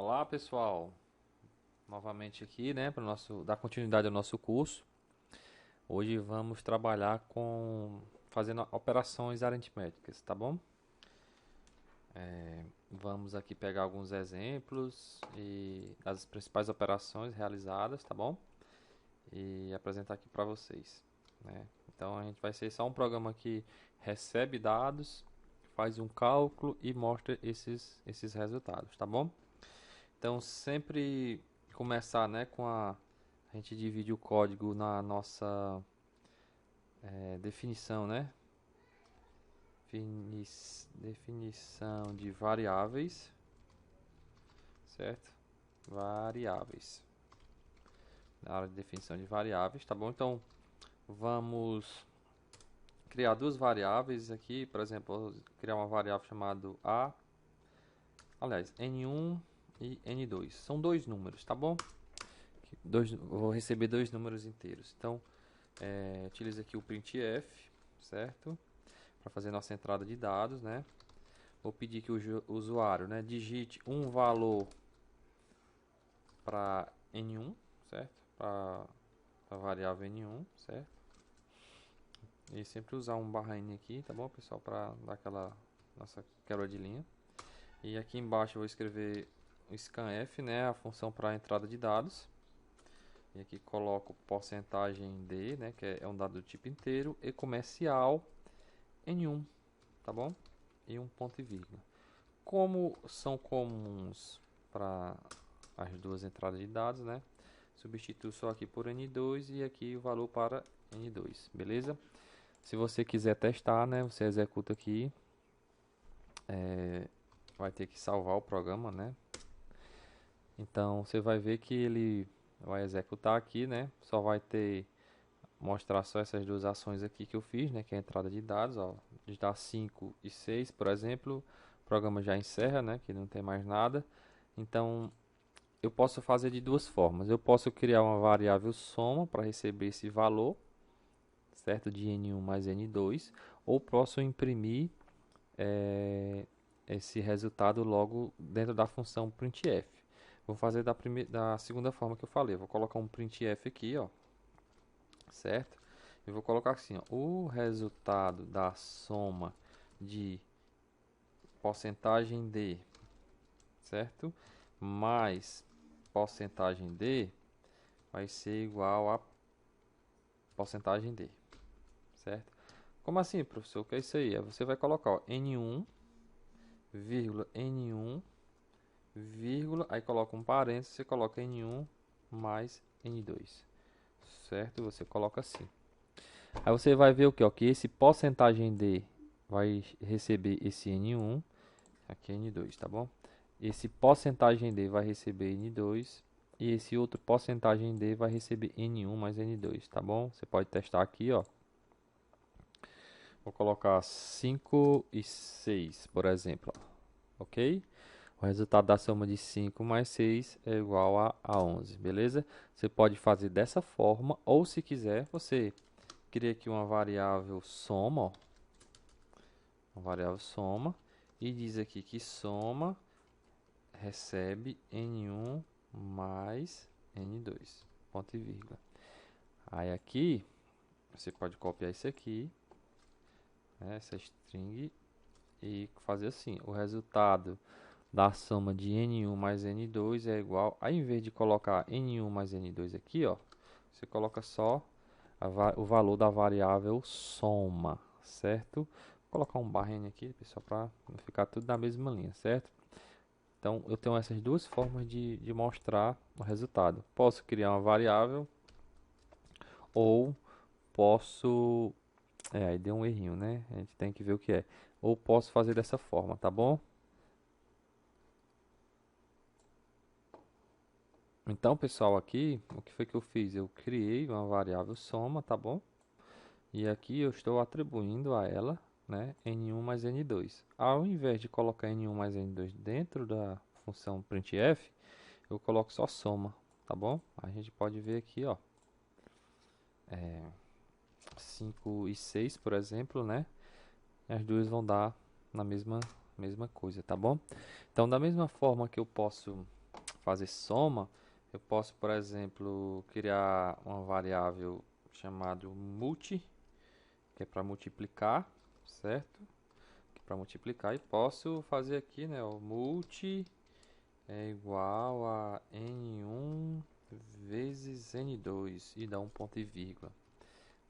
Olá pessoal, novamente aqui, né, para dar continuidade ao nosso curso. Hoje vamos trabalhar com fazendo operações aritméticas, tá bom? Vamos aqui pegar alguns exemplos e das principais operações realizadas, tá bom? E apresentar aqui para vocês, né? Então a gente vai ser só um programa que recebe dados, faz um cálculo e mostra esses resultados, tá bom? Então, sempre começar, né, a gente divide o código na nossa definição, né? Definição de variáveis, certo? Variáveis. Na área de definição de variáveis, tá bom? Então, vamos criar duas variáveis aqui, por exemplo, criar uma variável chamada n1 e n2. São dois números, tá bom? Vou receber dois números inteiros. Então, utiliza aqui o printf, certo? Para fazer nossa entrada de dados, né? Vou pedir que o usuário, né, digite um valor para n1, certo? Para a variável n1, certo? E sempre usar um barra n aqui, tá bom, pessoal? Para dar aquela nossa quebra de linha. E aqui embaixo eu vou escrever o scanf, né, a função para entrada de dados. E aqui coloco porcentagem D, né, que é um dado do tipo inteiro, e comercial N1, tá bom? E um ponto e vírgula. Como são comuns para as duas entradas de dados, né? Substituo só aqui por N2 e aqui o valor para N2, beleza? Se você quiser testar, né, você executa aqui, vai ter que salvar o programa, né? Então você vai ver que ele vai executar aqui, né? Só vai ter mostrar só essas duas ações aqui que eu fiz, né, que é a entrada de dados, ó, digitar 5 e 6, por exemplo, o programa já encerra, né, que não tem mais nada. Então, eu posso fazer de duas formas. Eu posso criar uma variável soma para receber esse valor, certo, de n1 mais n2, ou posso imprimir esse resultado logo dentro da função printf. Vou fazer da segunda forma que eu falei. Vou colocar um printf aqui, ó, certo? Eu vou colocar assim, ó, o resultado da soma de porcentagem D, certo? Mais porcentagem D vai ser igual a porcentagem D, certo? Como assim, professor? O que é isso aí? Você vai colocar ó, N1, vírgula, N1, vírgula, aí coloca um parênteses, você coloca N1 mais N2, certo? Você coloca assim. Aí você vai ver o que? Ó, que esse porcentagem D vai receber esse N1, aqui é N2, tá bom? Esse porcentagem D vai receber N2 e esse outro porcentagem D vai receber N1 mais N2, tá bom? Você pode testar aqui, ó. Vou colocar 5 e 6, por exemplo, ó, ok? O resultado da soma de 5 mais 6 é igual a 11, beleza? Você pode fazer dessa forma ou se quiser, você cria aqui uma variável soma, ó, uma variável soma, e diz aqui que soma recebe N1 mais N2, ponto e vírgula. Aí aqui, você pode copiar isso aqui, né, essa string, e fazer assim, o resultado da soma de N1 mais N2 é igual, aí em vez de colocar N1 mais N2 aqui, ó, você coloca só o valor da variável soma, certo? Vou colocar um barra N aqui, pessoal, para não ficar tudo na mesma linha, certo? Então, eu tenho essas duas formas de mostrar o resultado. Posso criar uma variável ou posso... aí deu um errinho, né? A gente tem que ver o que é. Ou posso fazer dessa forma, tá bom? Então, pessoal, aqui, o que foi que eu fiz? Eu criei uma variável soma, tá bom? E aqui eu estou atribuindo a ela, né, n1 mais n2. Ao invés de colocar n1 mais n2 dentro da função printf, eu coloco só soma, tá bom? A gente pode ver aqui, ó, 5 e 6, por exemplo, né? As duas vão dar na mesma coisa, tá bom? Então, da mesma forma que eu posso fazer soma, eu posso, por exemplo, criar uma variável chamada multi, que é para multiplicar, certo? Para multiplicar, e posso fazer aqui, né, o multi é igual a n1 vezes n2 e dá um ponto e vírgula,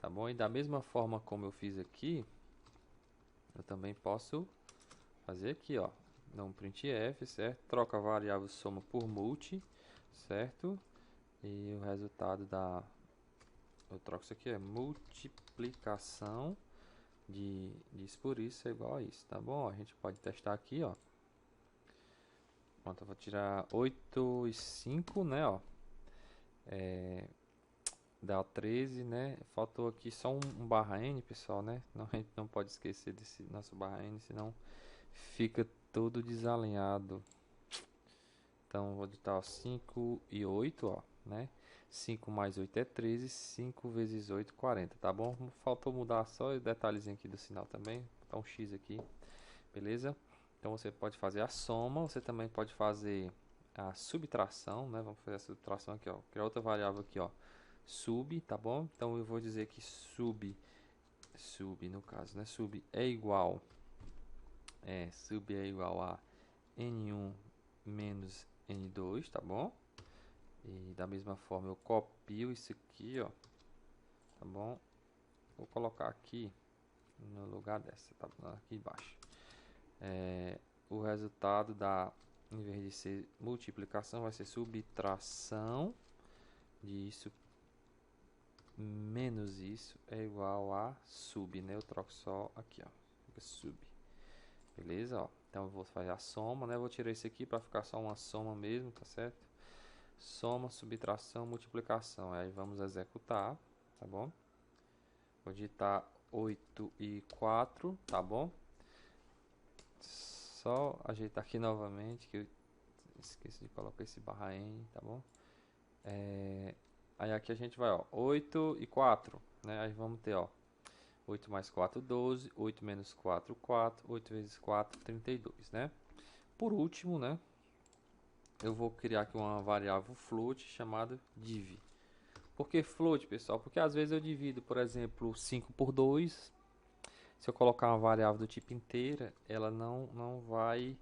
tá bom? E da mesma forma como eu fiz aqui, eu também posso fazer aqui, ó, dá um printf, certo? Troca a variável soma por multi, certo? E o resultado da, eu troco isso aqui, é multiplicação de isso por isso é igual a isso, tá bom? A gente pode testar aqui, ó. Pronto, eu vou tirar 8 e 5, né, ó. Dá 13, né? Faltou aqui só um barra N, pessoal, né? Não, a gente não pode esquecer desse nosso barra N, senão fica todo desalinhado. Então, vou digitar ó, 5 e 8, ó, né? 5 mais 8 é 13, 5 vezes 8, 40, tá bom? Faltou mudar só o detalhezinho aqui do sinal também, botar um X aqui, beleza? Então, você pode fazer a soma, você também pode fazer a subtração, né? Vamos fazer a subtração aqui, ó. Criar outra variável aqui, ó. Sub, tá bom? Então, eu vou dizer que sub no caso, né? Sub é igual a n1 menos n2, tá bom? E da mesma forma eu copio isso aqui, ó, tá bom? Vou colocar aqui no lugar dessa, tá? Aqui embaixo. O resultado da, em vez de ser multiplicação, vai ser subtração disso menos isso é igual a sub, né? Eu troco só aqui, ó, fica sub, beleza? Ó, então eu vou fazer a soma, né? Eu vou tirar isso aqui para ficar só uma soma mesmo, tá certo? Soma, subtração, multiplicação. Aí vamos executar, tá bom? Vou digitar 8 e 4, tá bom? Só ajeitar aqui novamente, que eu esqueci de colocar esse barra N, tá bom? Aí aqui a gente vai, ó, 8 e 4, né? Aí vamos ter, ó, 8 mais 4, 12, 8 menos 4, 4, 8 vezes 4, 32, né? Por último, né? Eu vou criar aqui uma variável float chamada div. Por que float, pessoal? Porque às vezes eu divido, por exemplo, 5 por 2. Se eu colocar uma variável do tipo inteira, ela não vai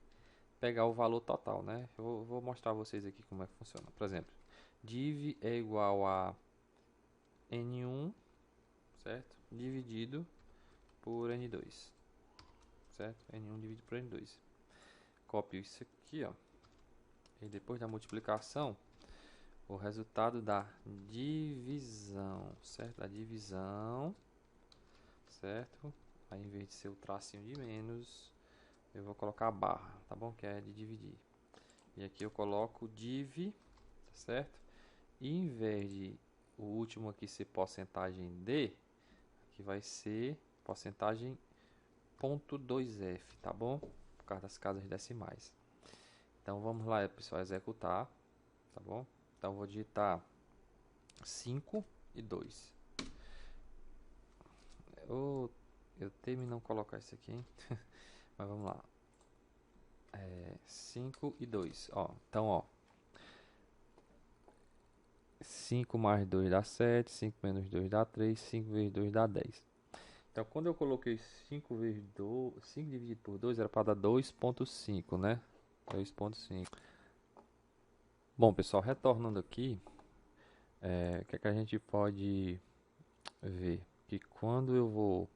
pegar o valor total, né? Eu vou mostrar a vocês aqui como é que funciona. Por exemplo, div é igual a n1, certo? Dividido por n2, certo? n1 dividido por n2. Copio isso aqui, ó. E depois da multiplicação, o resultado da divisão, certo? Da divisão, certo? Aí, em vez de ser o tracinho de menos, eu vou colocar a barra, tá bom? Que é de dividir. E aqui eu coloco div, certo? E em vez de o último aqui ser porcentagem D, aqui vai ser porcentagem .2f, tá bom? Por causa das casas decimais. Então vamos lá, pessoal, executar, tá bom? Então vou digitar 5 e 2. Eu temo em não colocar isso aqui, hein? Mas vamos lá. 5 e 2. Ó, então, ó. 5 mais 2 dá 7. 5 menos 2 dá 3. 5 vezes 2 dá 10. Então, quando eu coloquei 5 vezes 2, 5 dividido por 2 era para dar 2,5, né? 2,5. Bom, pessoal, retornando aqui, o que é que a gente pode ver? Que quando eu vou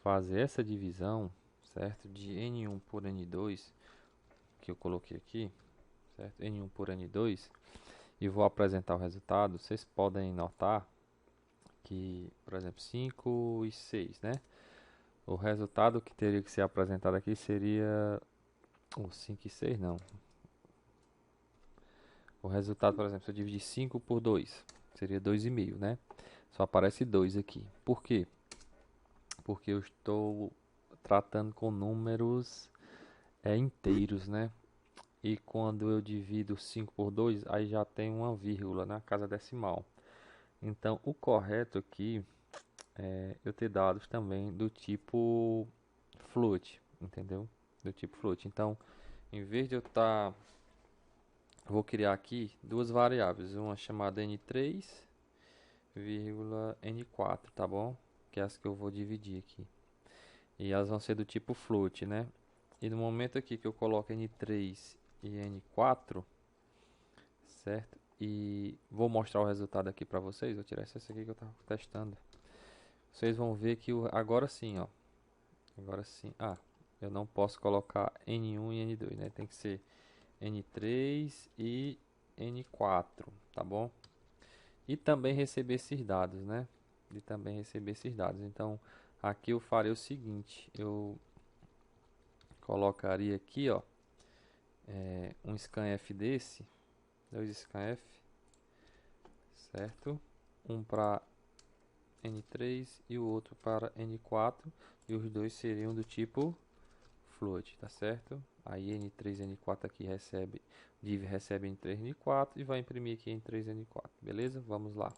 fazer essa divisão, certo? De N1 por N2, que eu coloquei aqui, certo? N1 por N2, e vou apresentar o resultado, vocês podem notar que, por exemplo, 5 e 6, né? O resultado que teria que ser apresentado aqui seria o 5 e 6, não. O resultado, por exemplo, se eu dividir 5 por 2, seria 2,5, né? Só aparece 2 aqui. Por quê? Porque eu estou tratando com números inteiros, né? E quando eu divido 5 por 2, aí já tem uma vírgula na casa decimal. Então, o correto aqui é eu ter dados também do tipo float, entendeu? Do tipo float. Então, em vez de eu estar vou criar aqui duas variáveis, uma chamada n3, n4, tá bom? Que é as que eu vou dividir aqui. E elas vão ser do tipo float, né? E no momento aqui que eu coloco n3 e n4, certo? E vou mostrar o resultado aqui para vocês. Vou tirar essa aqui que eu estava testando. Vocês vão ver que agora sim, ó. Agora sim. Ah, eu não posso colocar N1 e N2, né? Tem que ser N3 e N4, tá bom? E também receber esses dados, né? E também receber esses dados. Então, aqui eu farei o seguinte. Eu colocaria aqui, ó. Um scanf desse. Dois scanf. Certo? Um para N3 e o outro para N4. E os dois seriam do tipo float, tá certo? Aí N3 e N4 aqui div recebe N3 e N4 e vai imprimir aqui N3 e N4, beleza? Vamos lá.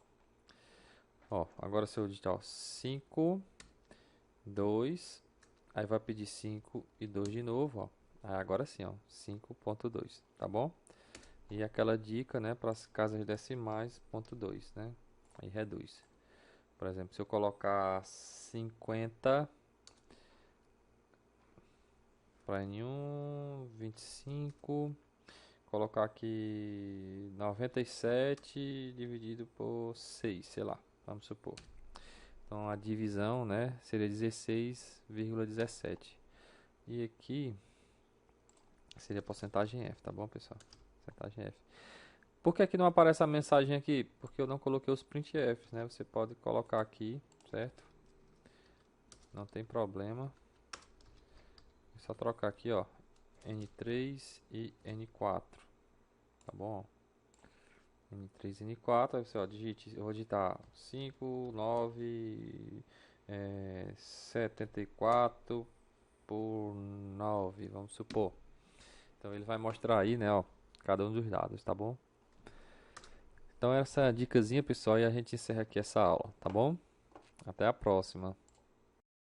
Ó, agora se eu digitar 5, 2, aí vai pedir 5 e 2 de novo, ó. Aí agora sim, ó, 5.2, tá bom? E aquela dica, né, para as casas decimais, ponto 2, né? Aí reduz. Por exemplo, se eu colocar 50 para N1, 25, colocar aqui 97 dividido por 6, sei lá, vamos supor. Então a divisão, né, seria 16,17. E aqui seria porcentagem F, tá bom, pessoal? Porcentagem F. Por que aqui não aparece a mensagem aqui? Porque eu não coloquei os printfs, né? Você pode colocar aqui, certo? Não tem problema. É só trocar aqui, ó, N3 e N4, tá bom? N3 e N4, aí você, ó, digite, eu vou digitar 5, 9, 74 por 9, vamos supor. Então ele vai mostrar aí, né, ó, cada um dos dados, tá bom? Então essa dicasinha, pessoal, e a gente encerra aqui essa aula, tá bom? Até a próxima.